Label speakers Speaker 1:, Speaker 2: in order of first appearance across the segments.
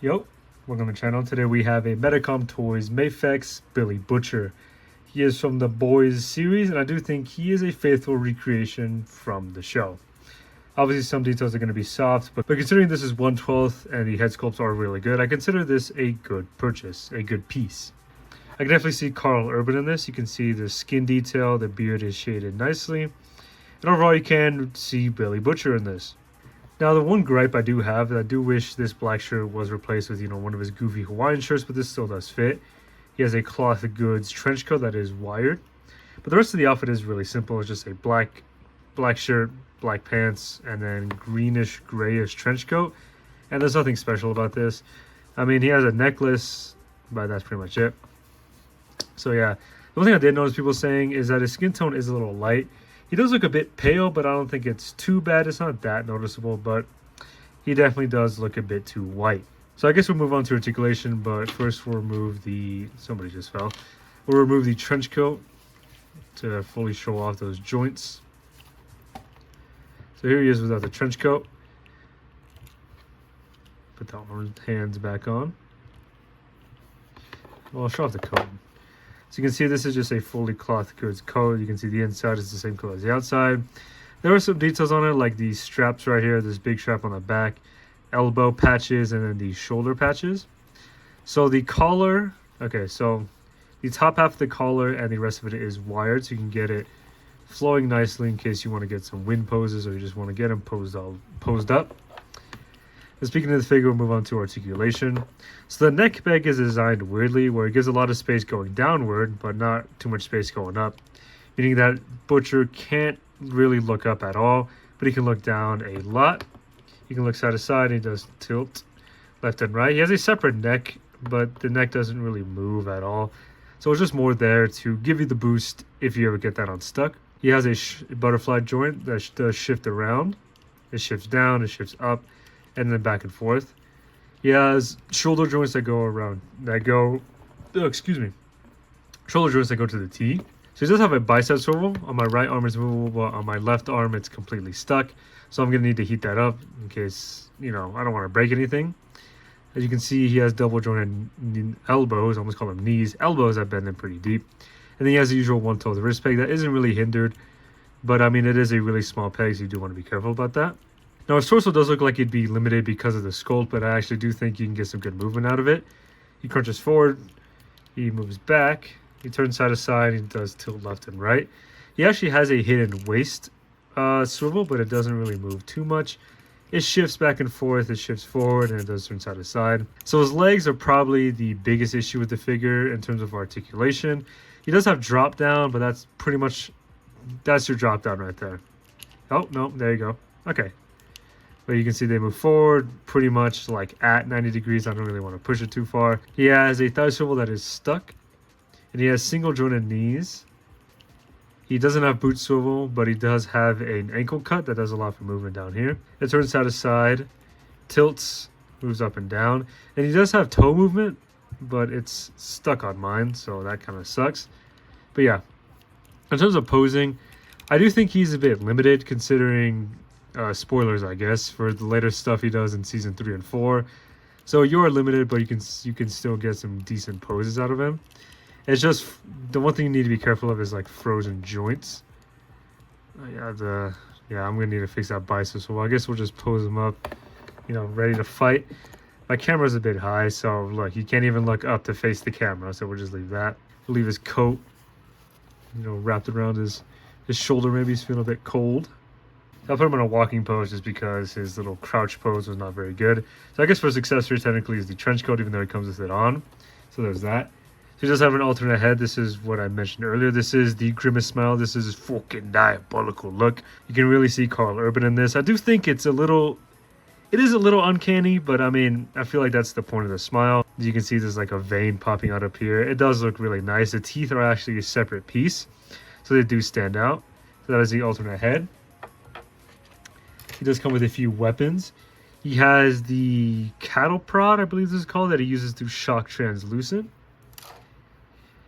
Speaker 1: Yo, welcome to the channel. Today we have a Medicom Toys Mafex Billy Butcher. He is from the Boys series, and I do think he is a faithful recreation from the show. Obviously, some details are going to be soft, but considering this is 1/12 and the head sculpts are really good, I consider this a good purchase, a good piece. I can definitely see Carl Urban in this. You can see the skin detail, the beard is shaded nicely. And overall, you can see Billy Butcher in this. Now, the one gripe I do have, I do wish this black shirt was replaced with, one of his goofy Hawaiian shirts, but this still does fit. He has a cloth goods trench coat that is wired. But the rest of the outfit is really simple. It's just a black shirt, black pants, and then greenish, grayish trench coat. And there's nothing special about this. I mean, he has a necklace, but that's pretty much it. So yeah, the one thing I did notice people saying is that his skin tone is a little light. He does look a bit pale, but I don't think it's too bad. It's not that noticeable, but he definitely does look a bit too white. So I guess we'll move on to articulation, but first we'll remove the... somebody just fell. We'll remove the trench coat to fully show off those joints. So here he is without the trench coat. Put the hands back on. Well, I'll show off the coat. So you can see this is just a fully cloth goods coat. You can see the inside is the same color as the outside. There are some details on it, like these straps right here, this big strap on the back, elbow patches, and then the shoulder patches. So the collar, okay, so the top half of the collar and the rest of it is wired, so you can get it flowing nicely in case you want to get some wind poses or you just want to get them posed up. And speaking of the figure, we'll move on to articulation. So the neck peg is designed weirdly, where it gives a lot of space going downward, but not too much space going up. Meaning that Butcher can't really look up at all, but he can look down a lot. He can look side to side, and he does tilt left and right. He has a separate neck, but the neck doesn't really move at all. So it's just more there to give you the boost if you ever get that unstuck. He has a butterfly joint that does shift around. It shifts down, it shifts up, and then back and forth. He has shoulder joints that go around, shoulder joints that go to the T. So he does have a bicep swivel. On my right arm it's movable, but on my left arm it's completely stuck. So I'm going to need to heat that up in case, I don't want to break anything. As you can see, he has double jointed elbows, I almost call them knees, elbows that bend in pretty deep. And then he has the usual 1/12 wrist peg that isn't really hindered, but I mean, it is a really small peg, so you do want to be careful about that. Now, his torso does look like it'd be limited because of the sculpt, but I actually do think you can get some good movement out of it. He crunches forward, he moves back, he turns side to side, he does tilt left and right. He actually has a hidden waist swivel, but it doesn't really move too much. It shifts back and forth, it shifts forward, and it does turn side to side. So his legs are probably the biggest issue with the figure in terms of articulation. He does have drop down, but that's pretty much, that's your drop down right there. Oh, no, there you go. Okay. But you can see they move forward pretty much like at 90 degrees. I don't really want to push it too far. He has a thigh swivel that is stuck. And he has single jointed knees. He doesn't have boot swivel, but he does have an ankle cut that does a lot for movement down here. It turns side to side, tilts, moves up and down. And he does have toe movement, but it's stuck on mine, so that kind of sucks. But yeah, in terms of posing, I do think he's a bit limited considering... spoilers, I guess, for the later stuff he does in season 3 and 4. So you're limited, but you can still get some decent poses out of him. It's just the one thing you need to be careful of is like frozen joints. I'm gonna need to fix that bicep. So I guess we'll just pose him up, ready to fight. My camera's a bit high, so look, he can't even look up to face the camera. So we'll just leave that. We'll leave his coat, wrapped around his shoulder. Maybe he's feeling a bit cold. I'll put him in a walking pose just because his little crouch pose was not very good. So I guess for his accessory technically is the trench coat, even though he comes with it on. So there's that. So he does have an alternate head. This is what I mentioned earlier. This is the grimace smile. This is his fucking diabolical look. You can really see Carl Urban in this. I do think it is a little uncanny, but I mean, I feel like that's the point of the smile. You can see there's like a vein popping out up here. It does look really nice. The teeth are actually a separate piece, so they do stand out. So that is the alternate head. He does come with a few weapons. He has the cattle prod, I believe this is called, that he uses to shock translucent.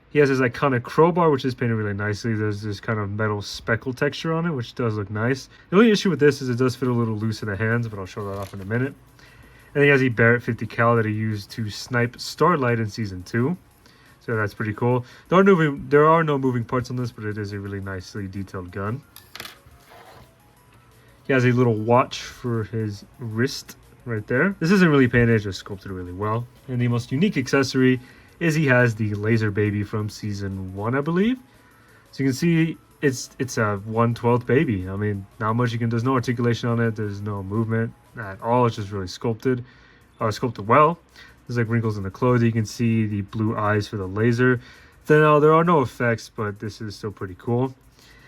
Speaker 1: He has his iconic crowbar, which is painted really nicely. There's this kind of metal speckle texture on it, which does look nice. The only issue with this is it does fit a little loose in the hands, but I'll show that off in a minute. And he has the Barrett 50 cal that he used to snipe Starlight in season 2. So that's pretty cool. There are no moving parts on this, but it is a really nicely detailed gun. He has a little watch for his wrist right there. This isn't really painted, it's just sculpted really well. And the most unique accessory is he has the laser baby from season 1, I believe. So you can see it's a 1/12 baby. I mean, not much there's no articulation on it, there's no movement at all. It's just really sculpted well. There's like wrinkles in the clothes. You can see the blue eyes for the laser. Then there are no effects, but this is still pretty cool.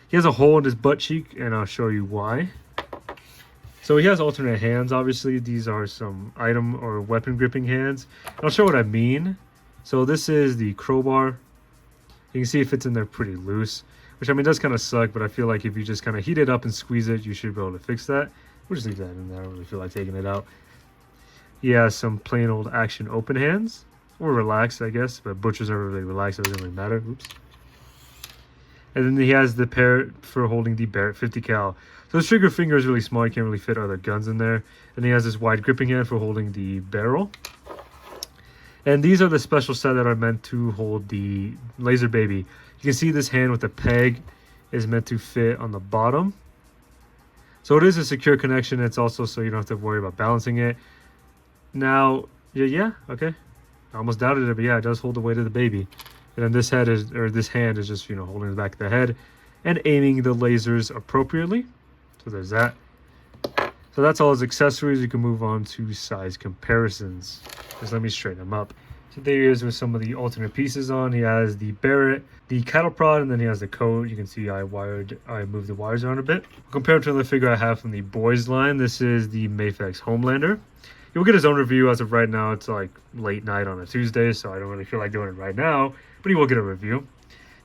Speaker 1: He has a hole in his butt cheek, and I'll show you why. So he has alternate hands. Obviously, these are some item or weapon gripping hands. And I'll show what I mean. So this is the crowbar. You can see it fits in there pretty loose, which I mean does kind of suck, but I feel like if you just kind of heat it up and squeeze it, you should be able to fix that. We'll just leave that in there. I don't really feel like taking it out. He has some plain old action open hands, or relaxed, I guess, but butchers never really relaxed, so it doesn't really matter. Oops. And then he has the pair for holding the Barrett 50 cal. So his trigger finger is really small, you can't really fit other guns in there. And he has this wide gripping hand for holding the barrel. And these are the special set that are meant to hold the laser baby. You can see this hand with the peg is meant to fit on the bottom. So it is a secure connection. It's also so you don't have to worry about balancing it. Now, yeah, okay. I almost doubted it, but yeah, it does hold the weight of the baby. And then this hand is just, you know, holding the back of the head and aiming the lasers appropriately. So there's that. So that's all his accessories. You can move on to size comparisons. Just let me straighten them up. So there he is with some of the alternate pieces on. He has the Barrett, the cattle prod, and then he has the coat. You can see I moved the wires around a bit. Compared to the figure I have from the boys line, this is the Mafex Homelander. He'll get his own review. As of right now, it's like late night on a Tuesday, so I don't really feel like doing it right now, but he will get a review.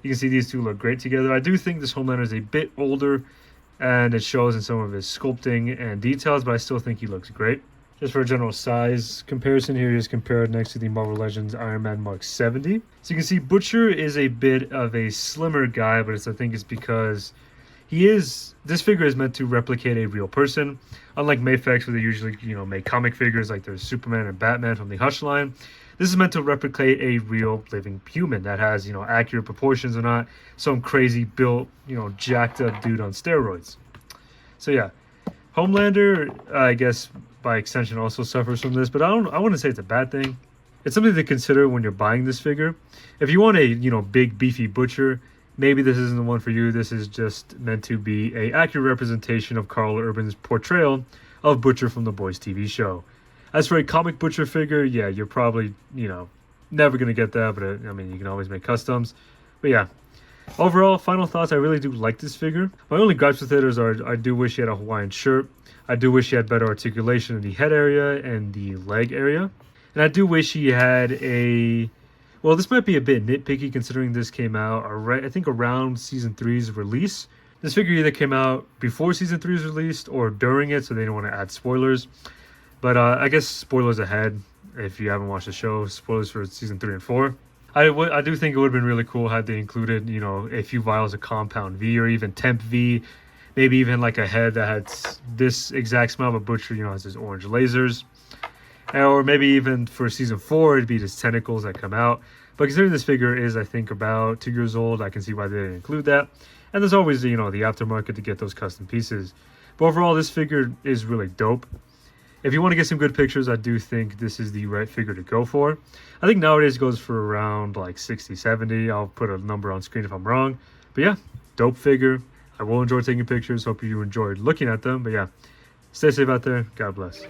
Speaker 1: You can see these two look great together. I do think this Homelander is a bit older, and it shows in some of his sculpting and details, but I still think he looks great. Just for a general size comparison, here he is compared next to the Marvel Legends Iron Man Mark 70. So you can see Butcher is a bit of a slimmer guy, but I think it's because this figure is meant to replicate a real person. Unlike Mafex, where they usually, you know, make comic figures like there's Superman and Batman from the Hush line, this is meant to replicate a real living human that has, you know, accurate proportions and not some crazy built, you know, jacked up dude on steroids. So yeah, Homelander, I guess by extension also suffers from this, but I wouldn't say it's a bad thing. It's something to consider when you're buying this figure. If you want a, you know, big beefy Butcher, maybe this isn't the one for you. This is just meant to be an accurate representation of Carl Urban's portrayal of Butcher from the Boys TV show. As for a comic Butcher figure, yeah, you're probably, you know, never going to get that, but I mean, you can always make customs. But yeah, overall, final thoughts, I really do like this figure. My only gripes with it is I do wish he had a Hawaiian shirt. I do wish he had better articulation in the head area and the leg area. And I do wish he had a... Well, this might be a bit nitpicky considering this came out, I think, around Season 3's release. This figure either came out before Season 3's released or during it, so they didn't want to add spoilers. But I guess spoilers ahead if you haven't watched the show. Spoilers for Season 3 and 4. I do think it would have been really cool had they included, you know, a few vials of Compound V or even Temp V. Maybe even like a head that had this exact smell of a Butcher, you know, has his orange lasers. Or maybe even for Season 4, it'd be his tentacles that come out. But considering this figure is, I think, about 2 years old, I can see why they didn't include that. And there's always, you know, the aftermarket to get those custom pieces. But overall, this figure is really dope. If you want to get some good pictures, I do think this is the right figure to go for. I think nowadays it goes for around like 60, 70. I'll put a number on screen if I'm wrong. But yeah, dope figure. I will enjoy taking pictures. Hope you enjoyed looking at them. But yeah, stay safe out there. God bless.